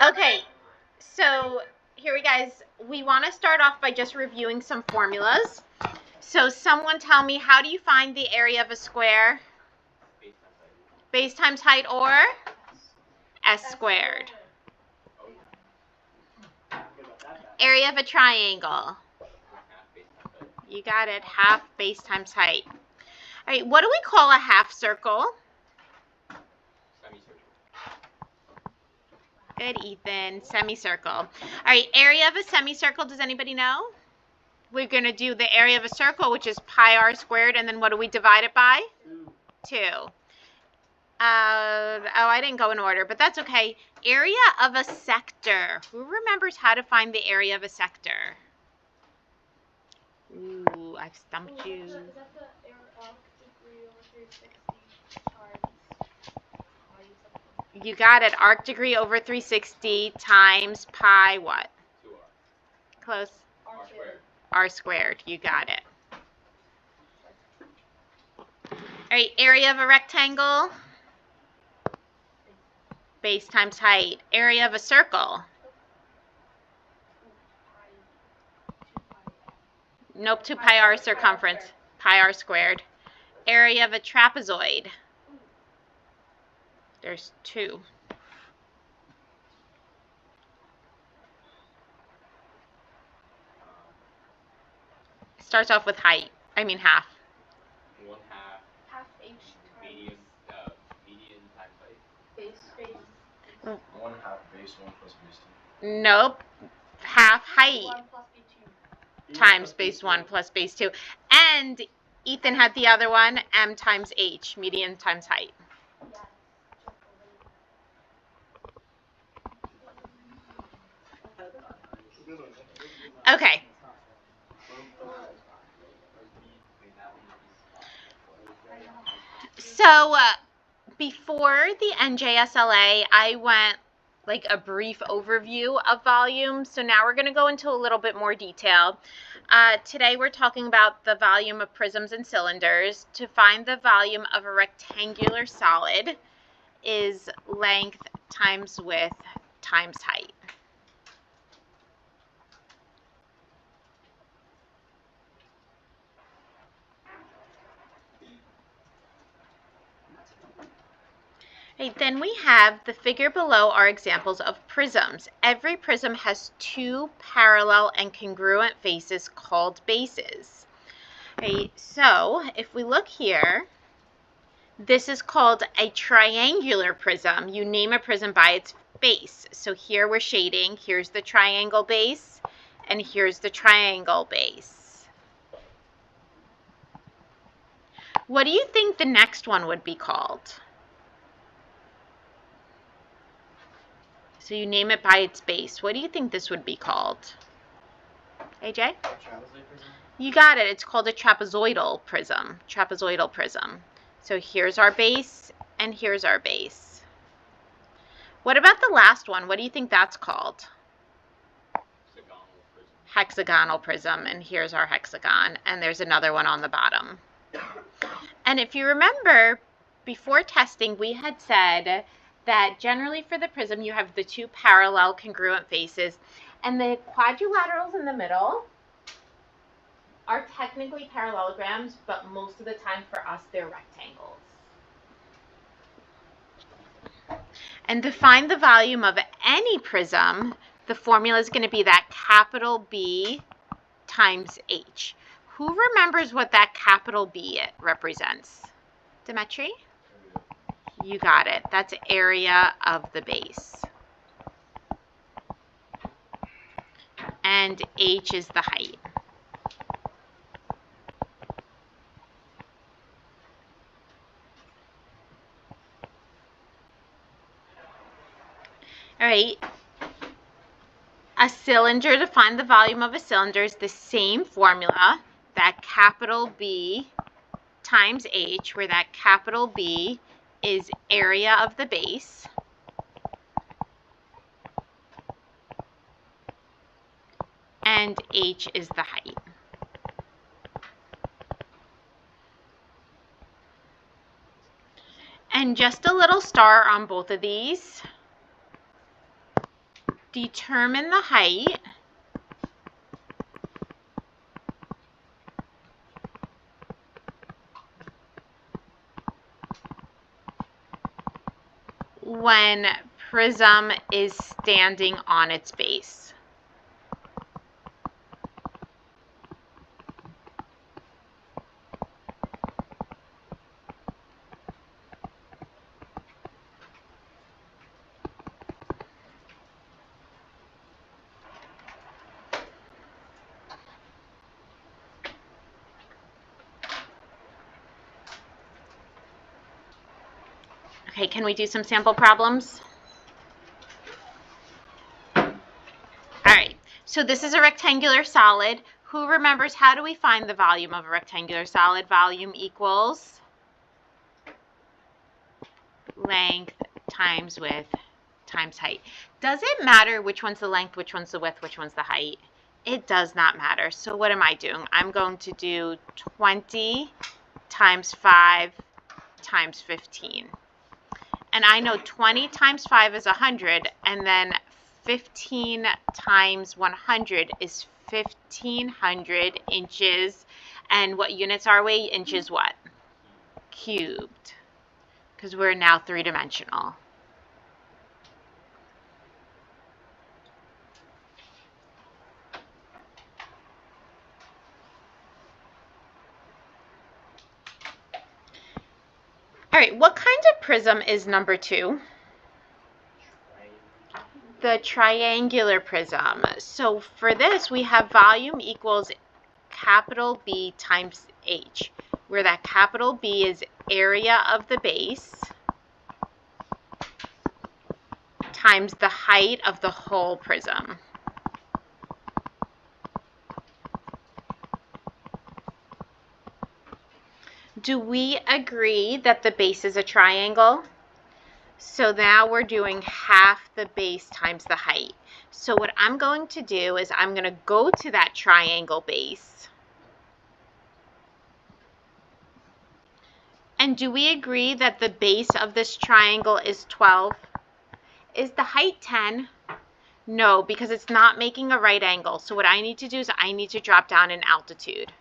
Okay, so here we want to start off by just reviewing some formulas. So someone tell me, how do you find the area of a square? Base times height, or S squared. Area of a triangle. You got it, half base times height. All right, what do we call a half circle? Good, Ethan. Semicircle. All right, area of a semicircle, does anybody know? We're going to do the area of a circle, which is pi r squared, and then what do we divide it by? 2. I didn't go in order, but that's okay. Area of a sector. Who remembers how to find the area of a sector? Ooh, I've stumped you. Is that the arc degree over 360 times pi something? You got it. Arc degree over 360 times pi what? 2r. Close. R squared. R squared. You got it. All right, area of a rectangle. Base times height. Area of a circle. Nope, 2 pi r circumference. Pi r squared. Area of a trapezoid. There's 2. Starts off with height. I mean half. 1/2. Half h Median times height. base. 1/2 base 1 plus base 2. Nope. Half height 1 plus b2. times base 1 plus base 2. And Ethan had the other one, m times h, median times height. Okay. So before the NJSLA, I went like a brief overview of volume. So now we're going to go into a little bit more detail. Today we're talking about the volume of prisms and cylinders. To find the volume of a rectangular solid is length times width times height. Okay, then we have the figure below are examples of prisms. Every prism has 2 parallel and congruent faces called bases. Okay, so if we look here, this is called a triangular prism. You name a prism by its base. So here we're shading. Here's the triangle base, and here's the triangle base. What do you think the next one would be called? So you name it by its base. What do you think this would be called? AJ? You got it. It's called a trapezoidal prism. Trapezoidal prism. So here's our base, and here's our base. What about the last one? What do you think that's called? Hexagonal prism. And here's our hexagon. And there's another one on the bottom. And if you remember, before testing, we had said that generally for the prism, you have the 2 parallel congruent faces, and the quadrilaterals in the middle are technically parallelograms, but most of the time for us, they're rectangles. And to find the volume of any prism, the formula is going to be that capital B times H. Who remembers what that capital B represents? Demetri? You got it. That's area of the base. And H is the height. All right. A cylinder, to find the volume of a cylinder, is the same formula, that capital B times H, where that capital B is area of the base, and H is the height. And just a little star on both of these. determine the height when prism is standing on its base. Okay, can we do some sample problems? All right, so this is a rectangular solid. Who remembers how do we find the volume of a rectangular solid? Volume equals length times width times height. Does it matter which one's the length, which one's the width, which one's the height? It does not matter. So what am I doing? I'm going to do 20 times 5 times 15. And I know 20 times 5 is 100, and then 15 times 100 is 1,500 inches. And what units are we? Inches what? Cubed. Because we're now three-dimensional. All right, what kind of prism is number 2? The triangular prism. So for this, we have volume equals capital B times H, where that capital B is area of the base times the height of the whole prism. Do we agree that the base is a triangle? So now we're doing half the base times the height. So what I'm going to do is I'm going to go to that triangle base. And do we agree that the base of this triangle is 12? Is the height 10? No, because it's not making a right angle. So what I need to do is I need to drop down in altitude.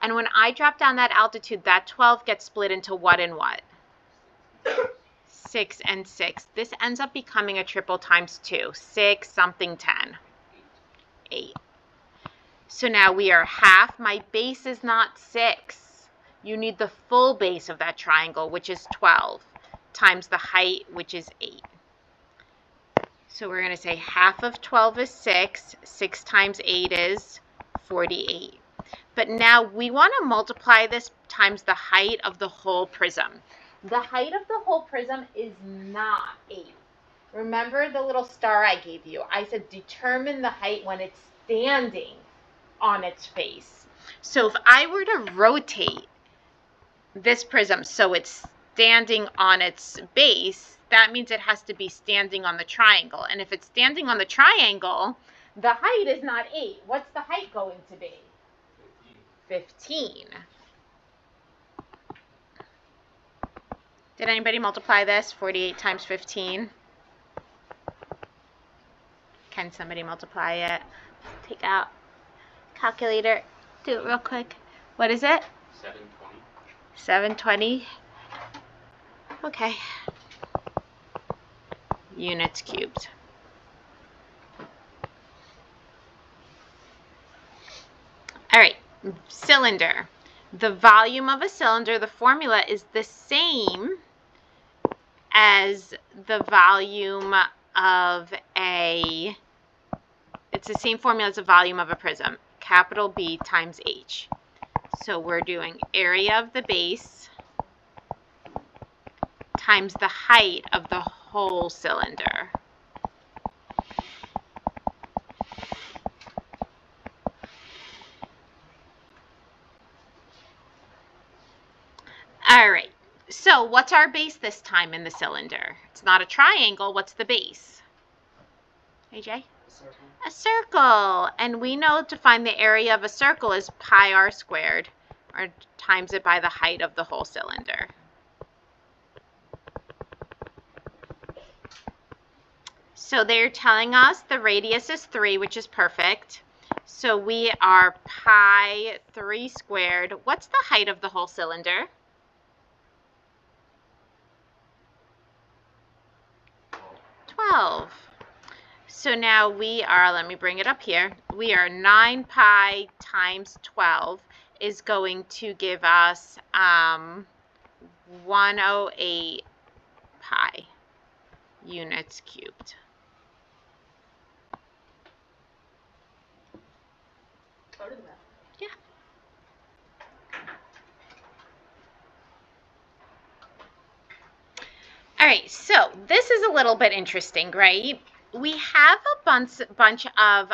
And when I drop down that altitude, that 12 gets split into what and what? 6 and 6. This ends up becoming a triple times 2. 6 something 10. 8. So now we are half. My base is not 6. You need the full base of that triangle, which is 12, times the height, which is 8. So we're going to say half of 12 is 6. 6 times 8 is 48. But now we want to multiply this times the height of the whole prism. The height of the whole prism is not 8. Remember the little star I gave you? I said determine the height when it's standing on its face. So if I were to rotate this prism so it's standing on its base, that means it has to be standing on the triangle. And if it's standing on the triangle, the height is not 8. What's the height going to be? 15. Did anybody multiply this? 48 times 15. Can somebody multiply it? Take out calculator. Do it real quick. What is it? 720. 720. Okay. Units cubed. All right. Cylinder. The volume of a cylinder, the formula is the same as the volume of it's the same formula as the volume of a prism, capital B times H. So we're doing area of the base times the height of the whole cylinder. All right, so what's our base this time in the cylinder? It's not a triangle. What's the base? AJ? A circle. And we know to find the area of a circle is pi r squared, or times it by the height of the whole cylinder. So they're telling us the radius is 3, which is perfect. So we are pi 3 squared. What's the height of the whole cylinder? 12. So now we are, let me bring it up here, we are 9 pi times 12 is going to give us 108 pi units cubed. Yeah. All right, so this is a little bit interesting, right? We have a bunch of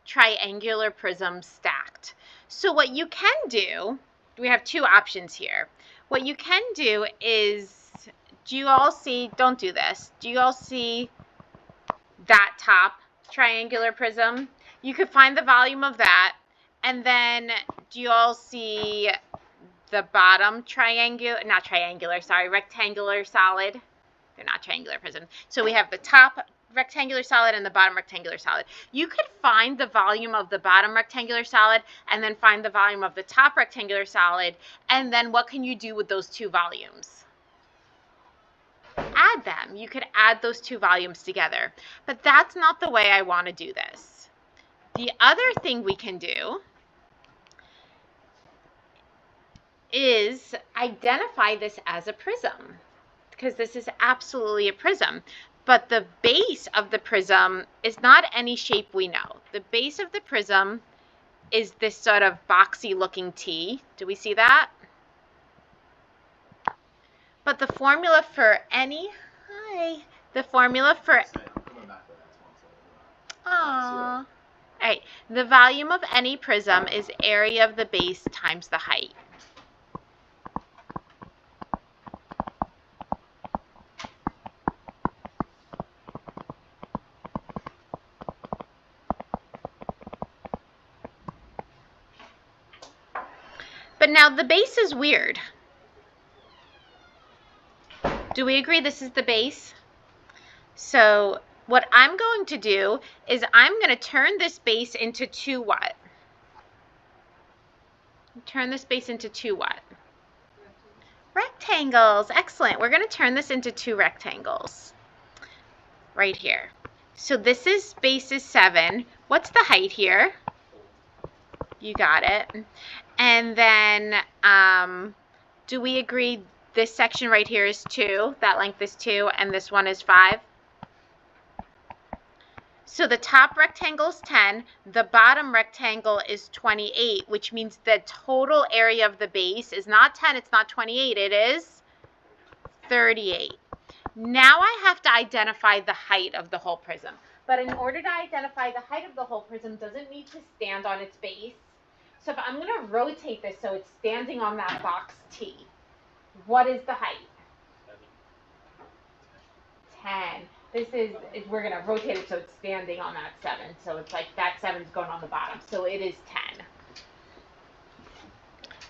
triangular prisms stacked. So what you can do, we have two options here. What you can do is, do you all see, don't do this, do you all see that top triangular prism? You could find the volume of that, and then do you all see the bottom rectangular solid? They're not triangular prisms. So we have the top rectangular solid and the bottom rectangular solid. You could find the volume of the bottom rectangular solid and then find the volume of the top rectangular solid, and then what can you do with those two volumes? Add them. You could add those two volumes together. But that's not the way I want to do this. The other thing we can do is identify this as a prism, because this is absolutely a prism. But the base of the prism is not any shape we know. The base of the prism is this sort of boxy looking T. Do we see that? But the formula for any, the formula for, all right, the volume of any prism is area of the base times the height. But now the base is weird. Do we agree this is the base? So what I'm going to do is I'm going to turn this base into two what? Turn this base into two what? Rectangles. Excellent. We're going to turn this into two rectangles right here. So this is base is 7. What's the height here? You got it. And then do we agree this section right here is 2, that length is 2, and this one is 5? So the top rectangle is 10, the bottom rectangle is 28, which means the total area of the base is not 10, it's not 28, it is 38. Now I have to identify the height of the whole prism. But in order to identify the height of the whole prism, doesn't need to stand on its base. So if I'm going to rotate this so it's standing on that box T, what is the height? 10. This is, we're going to rotate it so it's standing on that 7. So it's like that 7 is going on the bottom. So it is 10.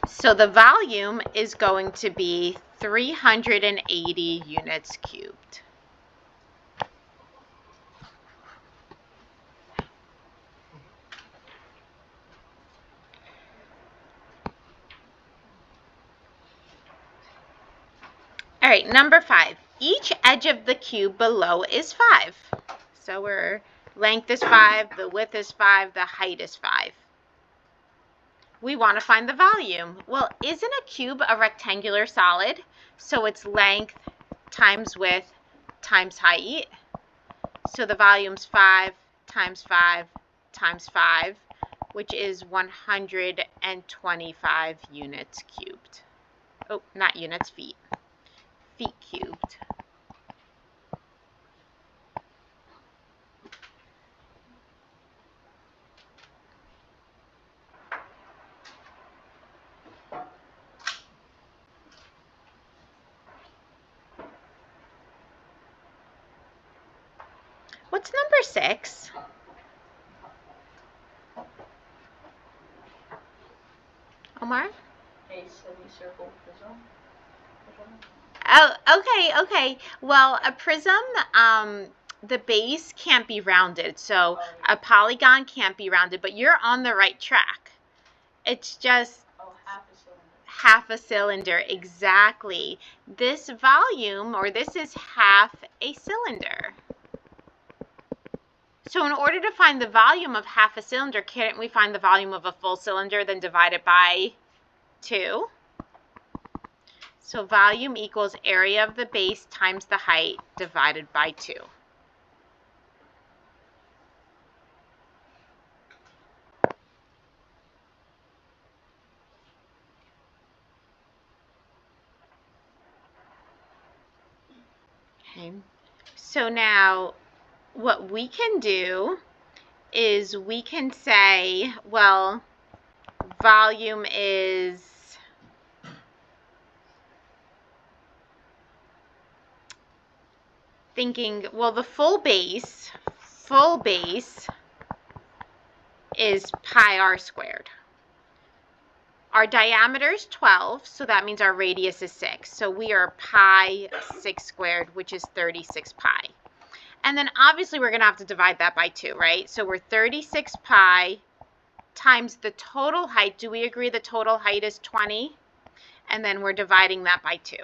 So the volume is going to be 380 units cubed. All right, number 5. Each edge of the cube below is 5. So our length is 5, the width is 5, the height is 5. We want to find the volume. Well, isn't a cube a rectangular solid? So it's length times width times height. So the volume's 5 times 5 times 5, which is 125 units cubed. Oh, not units, feet. Feet cubed. What's number 6? Omar? A semicircle prism. Oh, okay. Well, a prism the base can't be rounded, so a polygon can't be rounded, but you're on the right track. It's just Oh, half a cylinder. half a cylinder, exactly. This volume, or this is half a cylinder. So in order to find the volume of half a cylinder, can't we find the volume of a full cylinder, then divide it by 2? So volume equals area of the base times the height divided by 2. Okay. So now what we can do is we can say, well, volume is thinking, well, the full base is pi r squared. Our diameter is 12, so that means our radius is 6. So we are pi 6 squared, which is 36 pi. And then obviously we're going to have to divide that by 2, right? So we're 36 pi times the total height. Do we agree the total height is 20? And then we're dividing that by 2.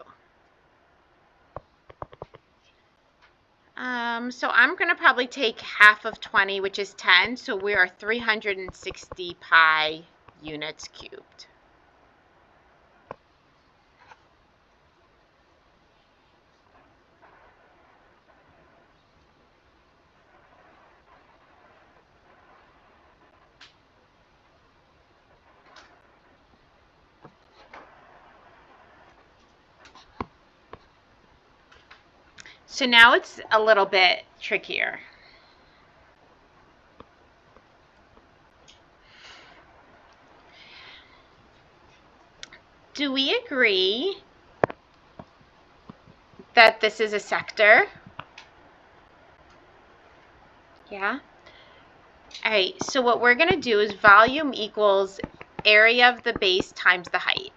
So I'm going to probably take half of 20, which is 10. So we are 360 pi units cubed. So now it's a little bit trickier. Do we agree that this is a sector? Yeah? All right, so what we're going to do is volume equals area of the base times the height.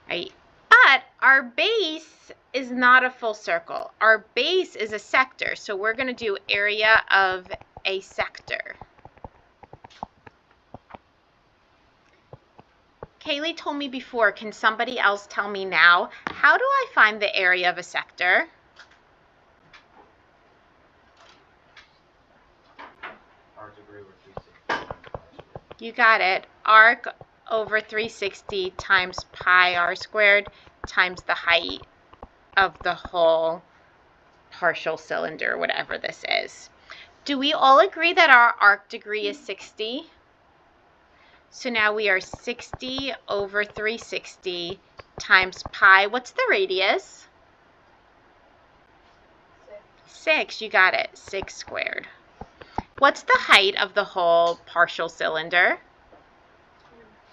Right? But our base is not a full circle. Our base is a sector, so we're going to do area of a sector. Kaylee told me before, can somebody else tell me now? How do I find the area of a sector? Arc degree over 360. You got it. Arc over 360 times pi r squared times the height of the whole partial cylinder, whatever this is. Do we all agree that our arc degree is 60? So now we are 60 over 360 times pi. What's the radius? 6. You got it. 6 squared. What's the height of the whole partial cylinder?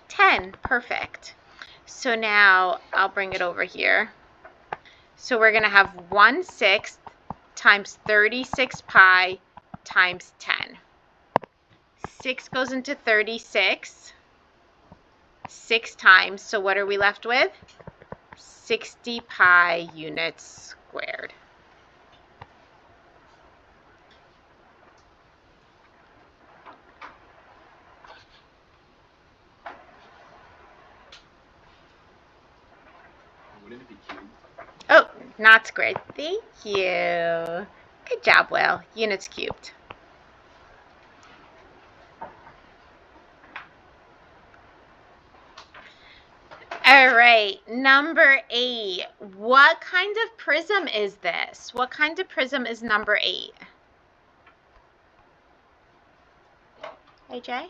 10. Perfect. So now I'll bring it over here. So we're going to have 1/6 times 36 pi times 10. 6 goes into 36 6 times. So what are we left with? 60 pi units squared. Wouldn't it be cubed? Oh, not squared. Thank you. Good job, Will. Units cubed. All right, number 8. What kind of prism is this? What kind of prism is number 8? AJ?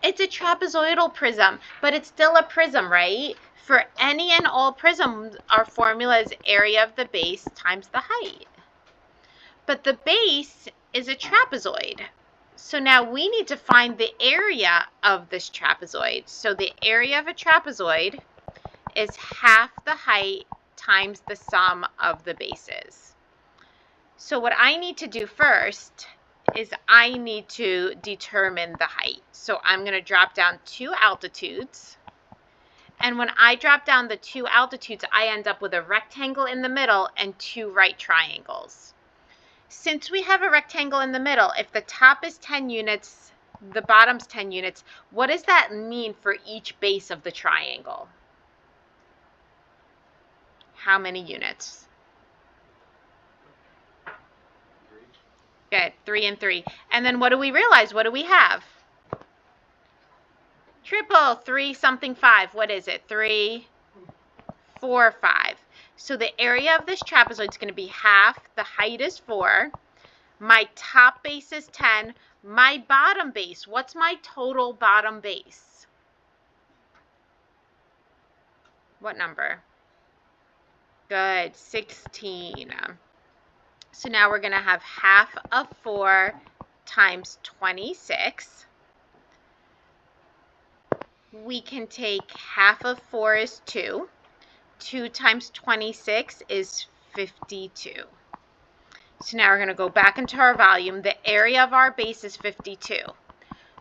It's a trapezoidal prism, but it's still a prism, right? For any and all prisms, our formula is area of the base times the height. But the base is a trapezoid. So now we need to find the area of this trapezoid. So the area of a trapezoid is half the height times the sum of the bases. So what I need to do first is I need to determine the height. So I'm going to drop down 2 altitudes. And when I drop down the 2 altitudes, I end up with a rectangle in the middle and 2 right triangles. Since we have a rectangle in the middle, if the top is 10 units, the bottom's 10 units, what does that mean for each base of the triangle? How many units? Good, 3 and 3. And then what do we realize? What do we have? Triple, 3 something 5. What is it? 3, 4, 5. So the area of this trapezoid is going to be half. The height is 4. My top base is 10. My bottom base, what's my total bottom base? What number? Good, 16. So now we're going to have half of 4 times 26. We can take half of 4 is 2. 2 times 26 is 52. So now we're going to go back into our volume. The area of our base is 52.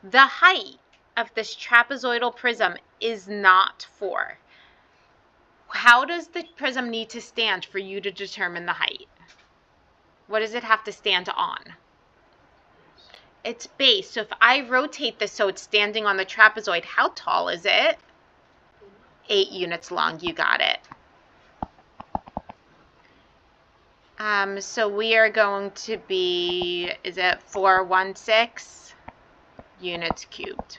The height of this trapezoidal prism is not 4. How does the prism need to stand for you to determine the height? What does it have to stand on? Its base. So if I rotate this so it's standing on the trapezoid, how tall is it? 8 units long. You got it. So we are going to be, is it 416 units cubed?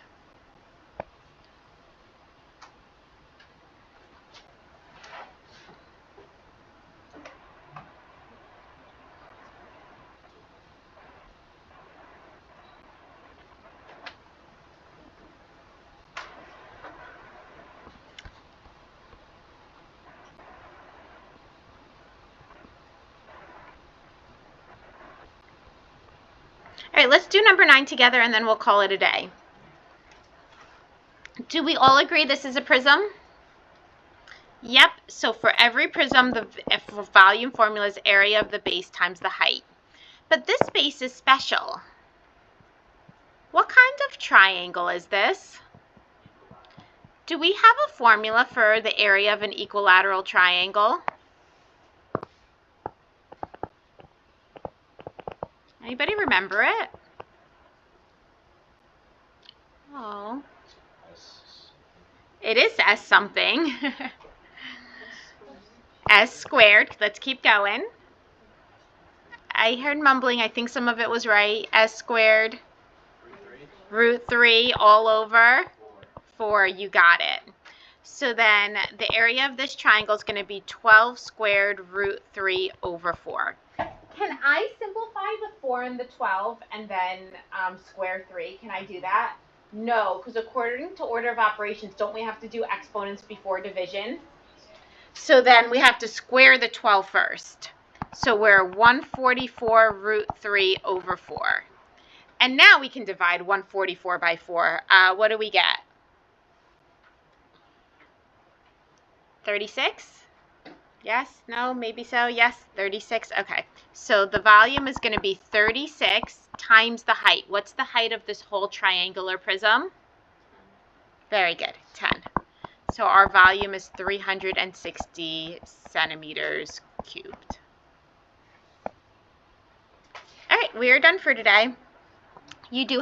All right, let's do number 9 together and then we'll call it a day. Do we all agree this is a prism? Yep, so for every prism, the volume formula is area of the base times the height. But this base is special. What kind of triangle is this? Do we have a formula for the area of an equilateral triangle? Anybody remember it? Oh. It is S something. S squared. Let's keep going. I heard mumbling. I think some of it was right. S squared. Root 3 all over 4. You got it. So then the area of this triangle is going to be 12 squared root 3 over 4. Can I simplify the 4 and the 12 and then square 3? Can I do that? No, because according to order of operations, don't we have to do exponents before division? So then we have to square the 12 first. So we're 144 root 3 over 4. And now we can divide 144 by 4. What do we get? 36? Yes? No? Maybe so? Yes? 36? Okay. So the volume is going to be 36 times the height. What's the height of this whole triangular prism? Very good. 10. So our volume is 360 centimeters cubed. All right. We are done for today. You do